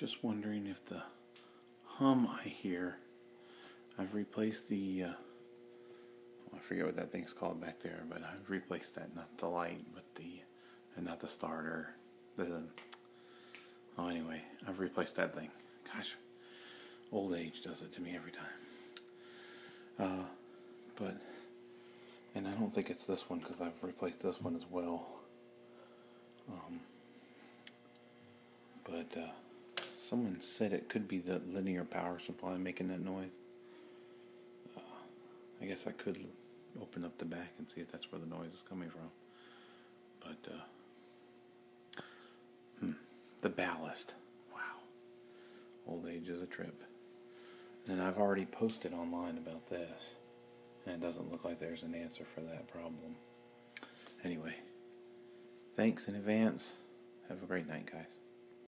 Just wondering if the hum I hear, I've replaced the, I forget what that thing's called back there, but I've replaced that, not the light, but and not the starter. Anyway, I've replaced that thing. Gosh, old age does it to me every time. And I don't think it's this one because I've replaced this one as well. Someone said it could be the linear power supply making that noise. I guess I could open up the back and see if that's where the noise is coming from. But, the ballast. Wow. Old age is a trip. And I've already posted online about this. And it doesn't look like there's an answer for that problem. Anyway, thanks in advance. Have a great night, guys.